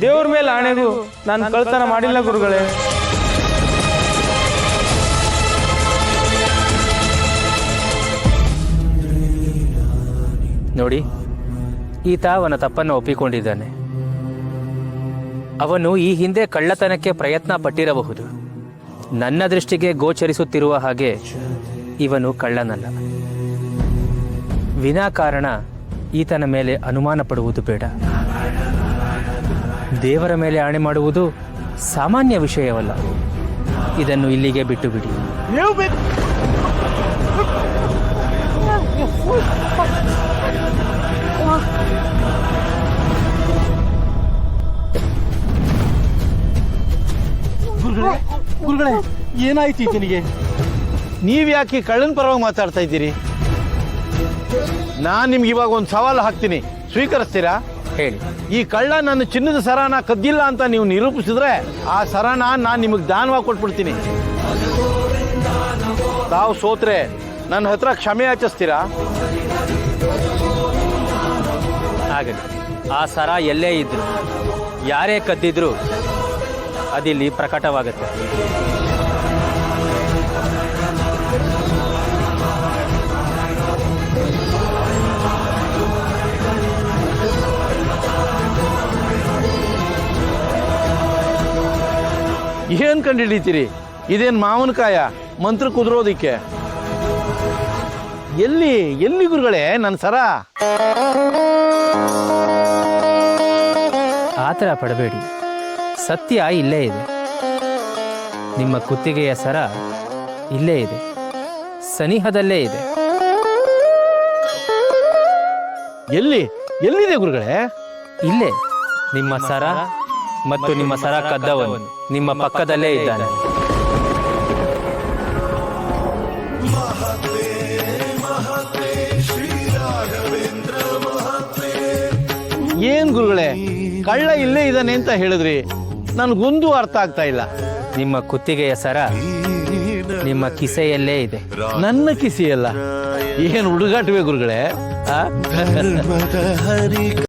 ದೇವ್ರ ಮೇಲೆ ಆಣೆಗೂ ನಾನು ಕಳ್ತನ ಮಾಡಿಲ್ಲ ಗುರುಗಳೇ. ನೋಡಿ, ಈತ ಅವನ ತಪ್ಪನ್ನು ಒಪ್ಪಿಕೊಂಡಿದ್ದಾನೆ. ಅವನು ಈ ಹಿಂದೆ ಕಳ್ಳತನಕ್ಕೆ ಪ್ರಯತ್ನ ಪಟ್ಟಿರಬಹುದು. ನನ್ನ ದೃಷ್ಟಿಗೆ ಗೋಚರಿಸುತ್ತಿರುವ ಹಾಗೆ ಇವನು ಕಳ್ಳನಲ್ಲ. ವಿನಾಕಾರಣ ಈತನ ಮೇಲೆ ಅನುಮಾನ ಪಡುವುದು ಬೇಡ. ದೇವರ ಮೇಲೆ ಆಣೆ ಮಾಡುವುದು ಸಾಮಾನ್ಯ ವಿಷಯವಲ್ಲ. ಇದನ್ನು ಇಲ್ಲಿಗೆ ಬಿಟ್ಟು ಬಿಡಿ. ಗುರುಗಳೇ, ಏನಾಯ್ತು ಈತನಿಗೆ? ನೀವ್ ಯಾಕೆ ಕಳ್ಳನ ಪರವಾಗಿ ಮಾತಾಡ್ತಾ ಇದ್ದೀರಿ? ನಾನ್ ನಿಮ್ಗೆ ಇವಾಗ ಒಂದು ಸವಾಲು ಹಾಕ್ತೀನಿ, ಸ್ವೀಕರಿಸ್ತೀರಾ? ಹೇಳಿ. ಈ ಕಳ್ಳ ನನ್ನ ಚಿನ್ನದ ಸರಾನ ಕದ್ದಿಲ್ಲ ಅಂತ ನೀವು ನಿರೂಪಿಸಿದ್ರೆ ಆ ಸರಾನ ನಾನು ನಿಮಗೆ ದಾನವಾಗಿ ಕೊಟ್ಬಿಡ್ತೀನಿ. ತಾವು ಸೋತ್ರೆ ನನ್ನ ಹತ್ರ ಕ್ಷಮೆ ಯಾಚಿಸ್ತೀರಾ? ಆಗಲಿ. ಆ ಸರ ಎಲ್ಲೇ ಇದ್ರು, ಯಾರೇ ಕದ್ದಿದ್ರು ಅದಿಲ್ಲಿ ಪ್ರಕಟವಾಗುತ್ತೆ. ಏನ್ ಕಂಡು ಹಿಡಿತೀರಿ? ಇದೇನ್ ಮಾವನಕಾಯ ಮಂತ್ರ ಕುದುರೋದಿಕ್ಕೆ? ಎಲ್ಲಿ ಎಲ್ಲಿ ಗುರುಗಳೇ ನನ್ನ ಸರ? ಆತರ ಪಡಬೇಡಿ, ಸತ್ಯ ಇಲ್ಲೇ ಇದೆ. ನಿಮ್ಮ ಕುತ್ತಿಗೆಯ ಸರ ಇಲ್ಲೇ ಇದೆ, ಸನಿಹದಲ್ಲೇ ಇದೆ. ಎಲ್ಲಿ ಎಲ್ಲಿದೆ ಗುರುಗಳೇ? ಇಲ್ಲೇ ನಿಮ್ಮ ಸರ ಮತ್ತು ನಿಮ್ಮ ಸರ ಕದ್ದವನು ನಿಮ್ಮ ಪಕ್ಕದಲ್ಲೇ ಇದ್ದಾನೆ. ಏನ್ ಗುರುಗಳೇ, ಕಳ್ಳ ಇಲ್ಲೇ ಇದ್ದಾನೆ ಅಂತ ಹೇಳಿದ್ರಿ, ನನ್ಗೊಂದು ಅರ್ಥ ಆಗ್ತಾ ಇಲ್ಲ. ನಿಮ್ಮ ಕುತ್ತಿಗೆಯ ಸರ ನಿಮ್ಮ ಕಿಸೆಯಲ್ಲೇ ಇದೆ. ನನ್ನ ಕಿಸಿಯಲ್ಲ? ಏನು ಹುಡುಗಾಟವೇ ಗುರುಗಳೇ?